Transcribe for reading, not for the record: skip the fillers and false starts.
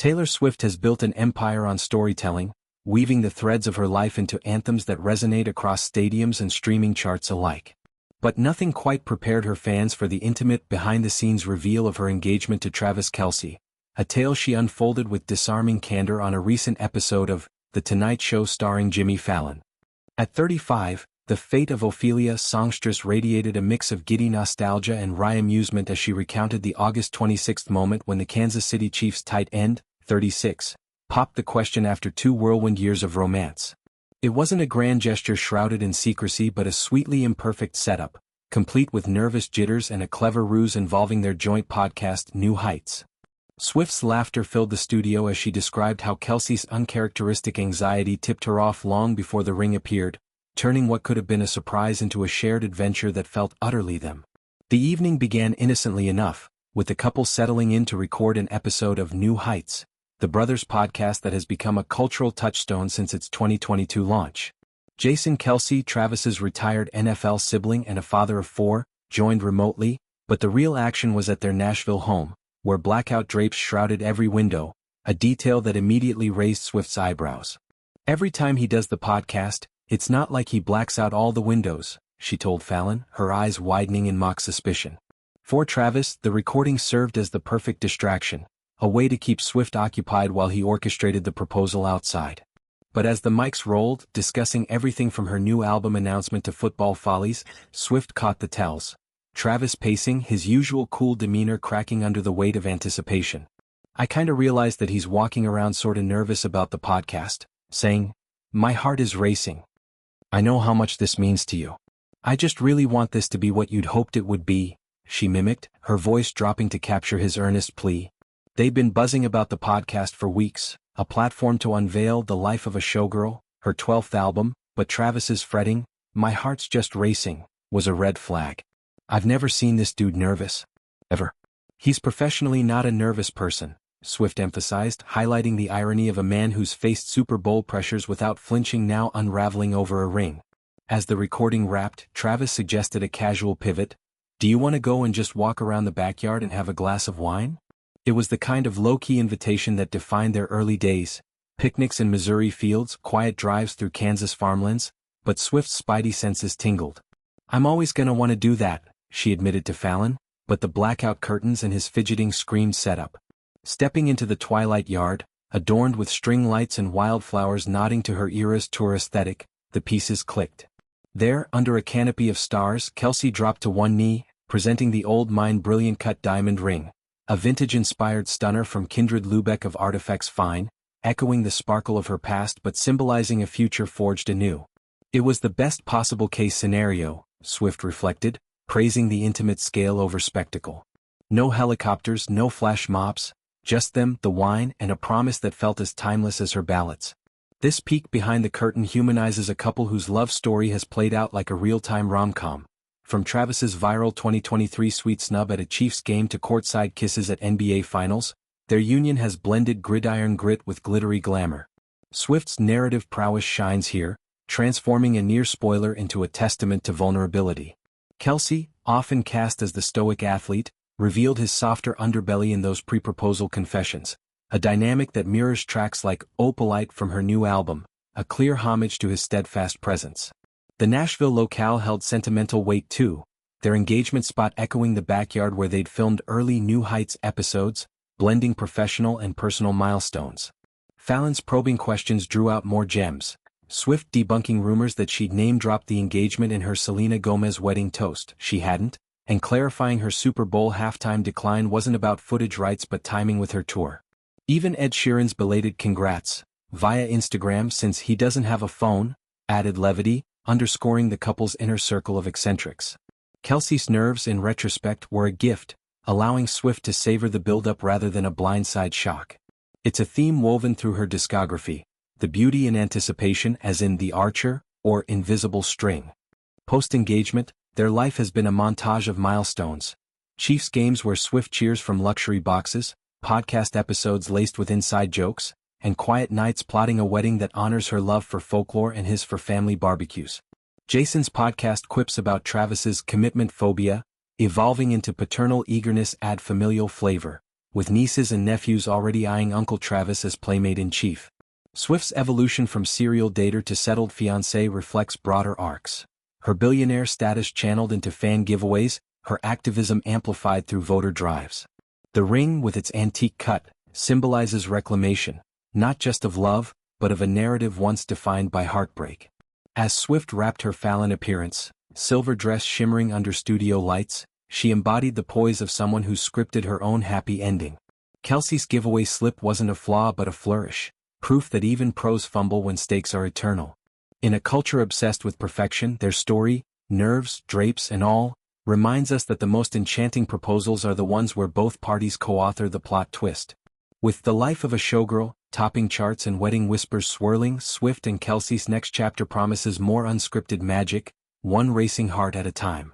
Taylor Swift has built an empire on storytelling, weaving the threads of her life into anthems that resonate across stadiums and streaming charts alike. But nothing quite prepared her fans for the intimate behind-the-scenes reveal of her engagement to Travis Kelce, a tale she unfolded with disarming candor on a recent episode of The Tonight Show starring Jimmy Fallon. At 35, the fate of Ophelia songstress radiated a mix of giddy nostalgia and wry amusement as she recounted the August 26 moment when the Kansas City Chiefs tight end, 36, popped the question after 2 whirlwind years of romance. It wasn't a grand gesture shrouded in secrecy but a sweetly imperfect setup, complete with nervous jitters and a clever ruse involving their joint podcast New Heights. Swift's laughter filled the studio as she described how Kelce's uncharacteristic anxiety tipped her off long before the ring appeared, turning what could have been a surprise into a shared adventure that felt utterly them. The evening began innocently enough, with the couple settling in to record an episode of New Heights, the brothers' podcast that has become a cultural touchstone since its 2022 launch. Jason Kelce, Travis's retired NFL sibling and a father of 4, joined remotely, but the real action was at their Nashville home, where blackout drapes shrouded every window, a detail that immediately raised Swift's eyebrows. Every time he does the podcast, it's not like he blacks out all the windows, she told Fallon, her eyes widening in mock suspicion. For Travis, the recording served as the perfect distraction, a way to keep Swift occupied while he orchestrated the proposal outside. But as the mics rolled, discussing everything from her new album announcement to football follies, Swift caught the tells. Travis pacing, his usual cool demeanor cracking under the weight of anticipation. I kinda realized that he's walking around sorta nervous about the podcast, saying, "My heart is racing. I know how much this means to you. I just really want this to be what you'd hoped it would be," she mimicked, her voice dropping to capture his earnest plea. They'd been buzzing about the podcast for weeks, a platform to unveil the life of a showgirl, her 12th album, but Travis's fretting, "My heart's just racing," was a red flag. "I've never seen this dude nervous. Ever." "He's professionally not a nervous person," Swift emphasized, highlighting the irony of a man who's faced Super Bowl pressures without flinching now unraveling over a ring. As the recording wrapped, Travis suggested a casual pivot. "Do you want to go and just walk around the backyard and have a glass of wine?" It was the kind of low-key invitation that defined their early days, picnics in Missouri fields, quiet drives through Kansas farmlands, but Swift's spidey senses tingled. "I'm always gonna want to do that," she admitted to Fallon, but the blackout curtains and his fidgeting screamed setup. Stepping into the twilight yard, adorned with string lights and wildflowers nodding to her era's tour aesthetic, the pieces clicked. There, under a canopy of stars, Kelce dropped to one knee, presenting the old mine brilliant cut diamond ring, a vintage-inspired stunner from kindred Lubeck of Artifex Fine, echoing the sparkle of her past but symbolizing a future forged anew. It was the best possible case scenario, Swift reflected, praising the intimate scale over spectacle. No helicopters, no flash mobs, just them, the wine, and a promise that felt as timeless as her ballads. This peek behind the curtain humanizes a couple whose love story has played out like a real-time rom-com. From Travis's viral 2023 sweet snub at a Chiefs game to courtside kisses at NBA Finals, their union has blended gridiron grit with glittery glamour. Swift's narrative prowess shines here, transforming a near spoiler into a testament to vulnerability. Kelce, often cast as the stoic athlete, revealed his softer underbelly in those pre-proposal confessions, a dynamic that mirrors tracks like Opalite from her new album, a clear homage to his steadfast presence. The Nashville locale held sentimental weight too, their engagement spot echoing the backyard where they'd filmed early New Heights episodes, blending professional and personal milestones. Fallon's probing questions drew out more gems, Swift debunking rumors that she'd name-dropped the engagement in her Selena Gomez wedding toast, she hadn't, and clarifying her Super Bowl halftime decline wasn't about footage rights but timing with her tour. Even Ed Sheeran's belated congrats, via Instagram since he doesn't have a phone, added levity, underscoring the couple's inner circle of eccentrics. Kelce's nerves in retrospect were a gift, allowing Swift to savor the build-up rather than a blindside shock. It's a theme woven through her discography, the beauty in anticipation as in The Archer, or Invisible String. Post-engagement, their life has been a montage of milestones. Chiefs games where Swift cheers from luxury boxes, podcast episodes laced with inside jokes, and quiet nights plotting a wedding that honors her love for folklore and his for family barbecues. Jason's podcast quips about Travis's commitment phobia, evolving into paternal eagerness add familial flavor, with nieces and nephews already eyeing Uncle Travis as playmate-in-chief. Swift's evolution from serial dater to settled fiancé reflects broader arcs. Her billionaire status channeled into fan giveaways, her activism amplified through voter drives. The ring, with its antique cut, symbolizes reclamation, not just of love, but of a narrative once defined by heartbreak. As Swift wrapped her Fallon appearance, silver dress shimmering under studio lights, she embodied the poise of someone who scripted her own happy ending. Kelce's giveaway slip wasn't a flaw but a flourish, proof that even pros fumble when stakes are eternal. In a culture obsessed with perfection, their story, nerves, drapes and all, reminds us that the most enchanting proposals are the ones where both parties co-author the plot twist. With The Life of a Showgirl topping charts and wedding whispers swirling, Swift and Kelce's next chapter promises more unscripted magic, one racing heart at a time.